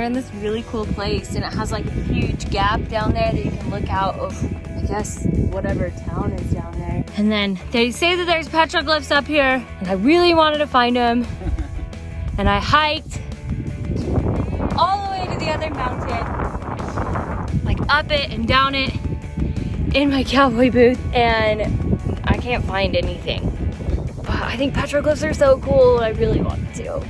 in this really cool place, and it has like a huge gap down there that you can look out of, I guess, whatever town is down there. And then they say that there's petroglyphs up here, and I really wanted to find them. And I hiked all the way to the other mountain, like up it and down it in my cowboy boots, and I can't find anything. But I think petroglyphs are so cool, I really want to.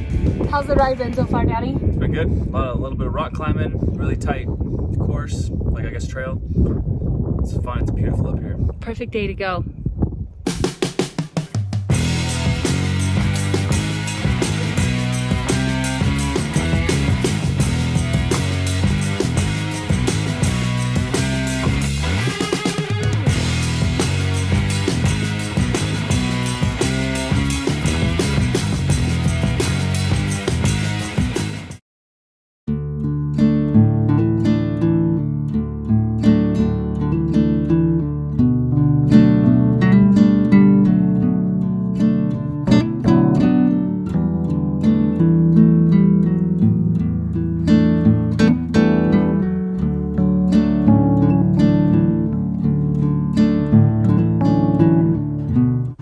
How's the ride been so far, Daddy? It's been good. A little bit of rock climbing, really tight course, like I guess trail. It's fun, it's beautiful up here. Perfect day to go.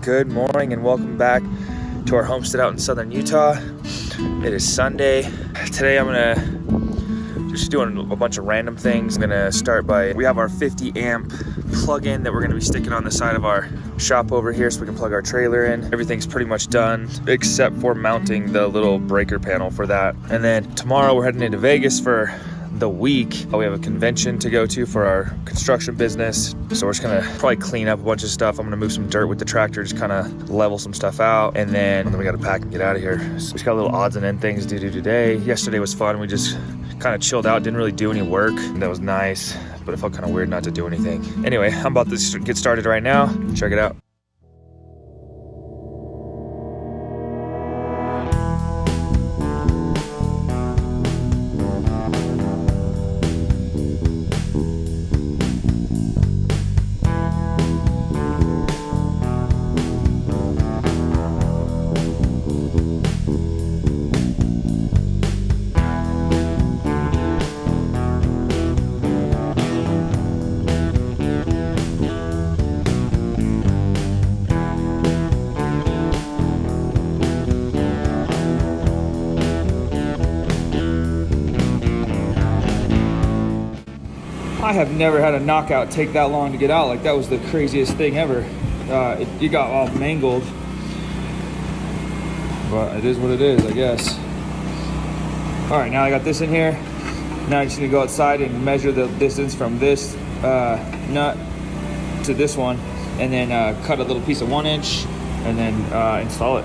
Good morning and welcome back to our homestead out in southern Utah. It is Sunday. Today I'm gonna just doing a bunch of random things. I'm gonna start by, we have our 50 amp plug-in that we're gonna be sticking on the side of our shop over here so we can plug our trailer in. Everything's pretty much done except for mounting the little breaker panel for that. And then tomorrow we're heading into Vegas for the week. We have a convention to go to for our construction business, so we're just gonna probably clean up a bunch of stuff. I'm gonna move some dirt with the tractor, just kind of level some stuff out, and then we gotta pack and get out of here. So we just got a little odds and end things to do today. Yesterday was fun. We just kind of chilled out, didn't really do any work. That was nice, but it felt kind of weird not to do anything. Anyway, I'm about to get started right now. Check it out. I have never had a knockout take that long to get out. Like, that was the craziest thing ever. It got all mangled, but it is what it is, I guess. All right, now I got this in here. Now I just need to go outside and measure the distance from this nut to this one, and then cut a little piece of 1 inch and then install it.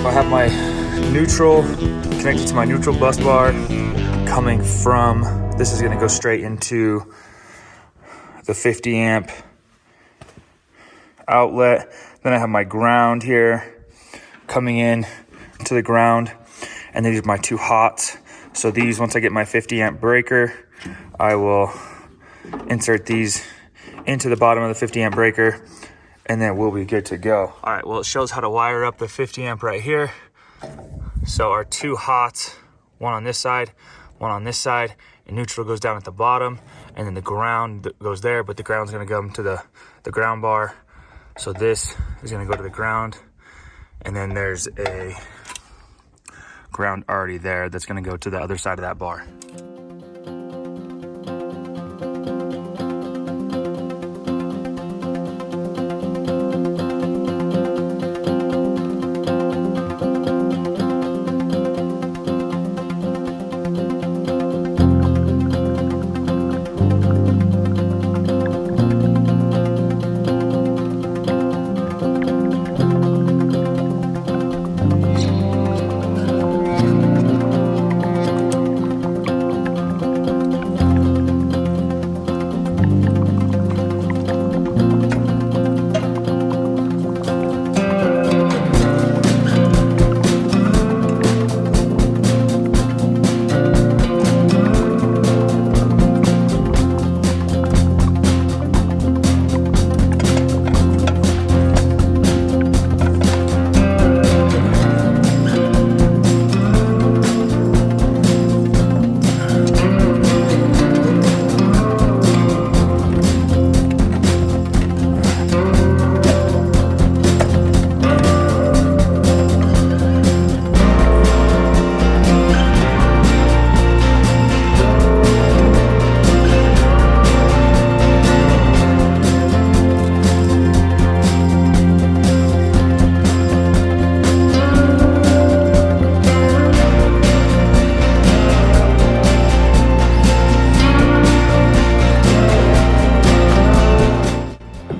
I have my neutral connected to my neutral bus bar coming from, this is gonna go straight into the 50 amp outlet. Then I have my ground here coming in to the ground, and then these are my two hots. So these, once I get my 50 amp breaker, I will insert these into the bottom of the 50 amp breaker, and then we'll be good to go. All right, well, it shows how to wire up the 50 amp right here. So our two hots one on this side, one on this side, and neutral goes down at the bottom, and then the ground goes there, but the ground's gonna come to the ground bar. So this is gonna go to the ground, and then there's a ground already there that's gonna go to the other side of that bar.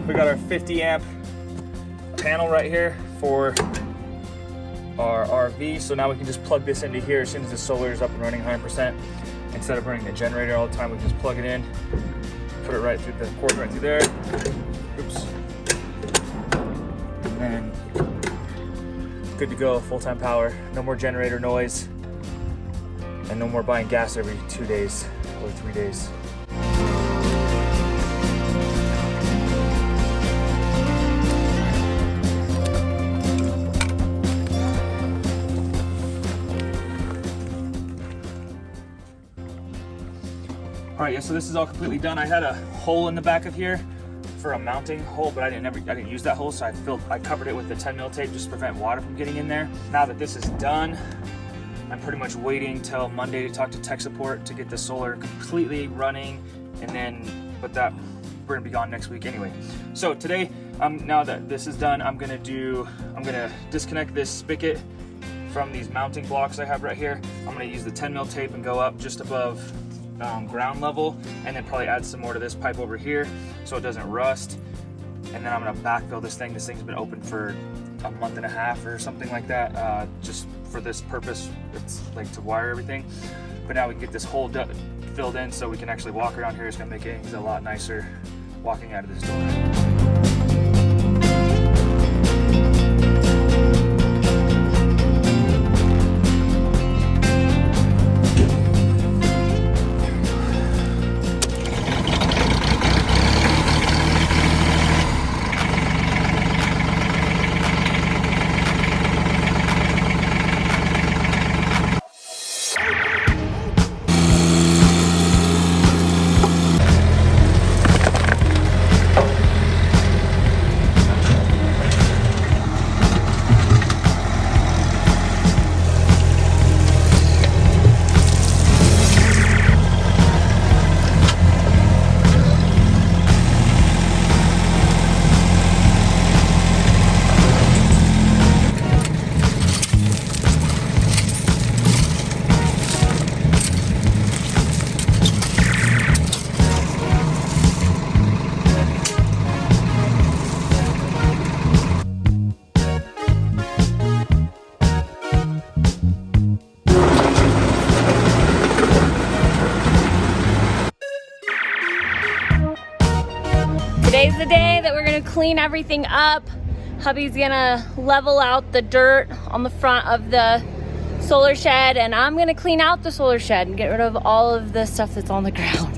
We got our 50 amp panel right here for our RV. So now we can just plug this into here as soon as the solar is up and running 100%. Instead of running the generator all the time, we can just plug it in, put it right through the cord right through there. Oops. And then good to go, full-time power. No more generator noise, and no more buying gas every 2 days or 3 days. All right, yeah, so this is all completely done. I had a hole in the back of here for a mounting hole, but I didn't use that hole, so I covered it with the 10 mil tape just to prevent water from getting in there. Now that this is done, I'm pretty much waiting till Monday to talk to tech support to get the solar completely running, and then, but that we're gonna be gone next week anyway. So today, now that this is done, I'm gonna disconnect this spigot from these mounting blocks I have right here. I'm gonna use the 10 mil tape and go up just above ground level, and then probably add some more to this pipe over here so it doesn't rust. And then I'm gonna backfill this thing. This thing's been open for a month and a half or something like that, just for this purpose. It's like to wire everything. But now we can get this hole filled in so we can actually walk around here. It's gonna make things a lot nicer walking out of this door. Today's the day that we're gonna clean everything up. Hubby's gonna level out the dirt on the front of the solar shed, and I'm gonna clean out the solar shed and get rid of all of the stuff that's on the ground.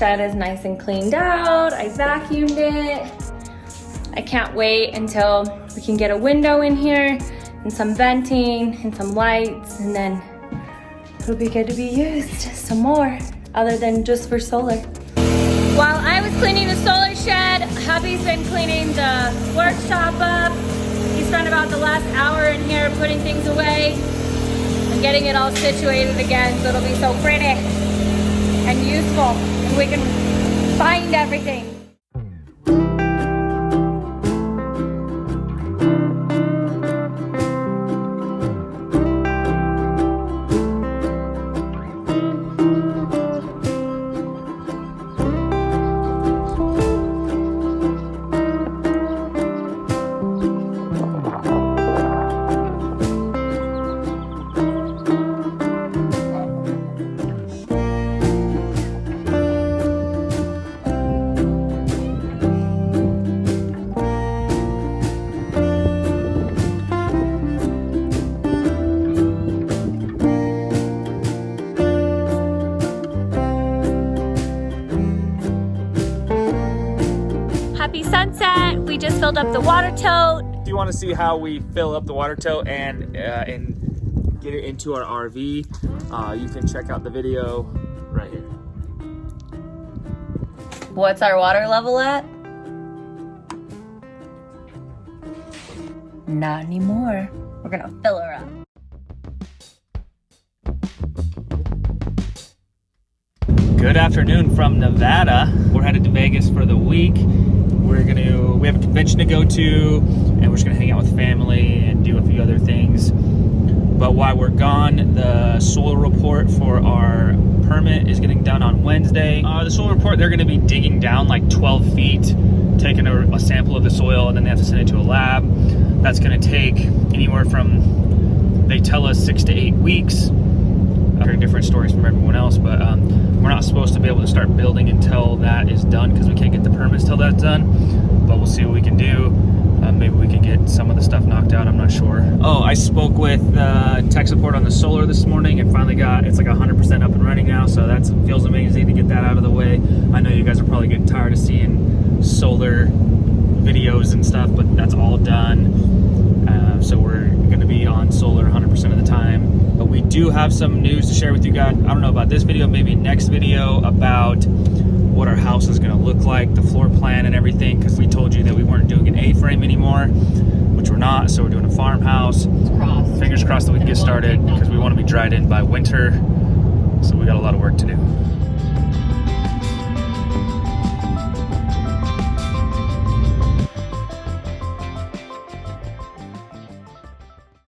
shed is nice and cleaned out. I vacuumed it. I can't wait until we can get a window in here and some venting and some lights, and then it'll be good to be used some more, other than just for solar. While I was cleaning the solar shed, hubby's been cleaning the workshop up. He spent about the last hour in here putting things away and getting it all situated again, so it'll be so pretty and useful, and we can find everything. Happy sunset. We just filled up the water tote. If you want to see how we fill up the water tote and get it into our RV, you can check out the video right here. What's our water level at? Not anymore. We're gonna fill her up. Good afternoon from Nevada. We're headed to Vegas for the week. We have a convention to go to, and we're just gonna hang out with family and do a few other things. But while we're gone, the soil report for our permit is getting done on Wednesday. The soil report, they're gonna be digging down like 12 feet, taking a sample of the soil, and then they have to send it to a lab. That's gonna take anywhere from, they tell us 6 to 8 weeks. Hearing different stories from everyone else, but we're not supposed to be able to start building until that is done, because we can't get the permits till that's done. But we'll see what we can do. Maybe we can get some of the stuff knocked out, I'm not sure. Oh, I spoke with tech support on the solar this morning and finally it's like 100% up and running now, so that feels amazing to get that out of the way. I know you guys are probably getting tired of seeing solar videos and stuff, but that's all done. So we're gonna be on solar 100% of the time. But we do have some news to share with you guys. I don't know about this video, maybe next video, about what our house is gonna look like, the floor plan and everything, because we told you that we weren't doing an A-frame anymore, which we're not, so we're doing a farmhouse. Fingers crossed that we can get started, because we want to be dried in by winter, so we got a lot of work to do.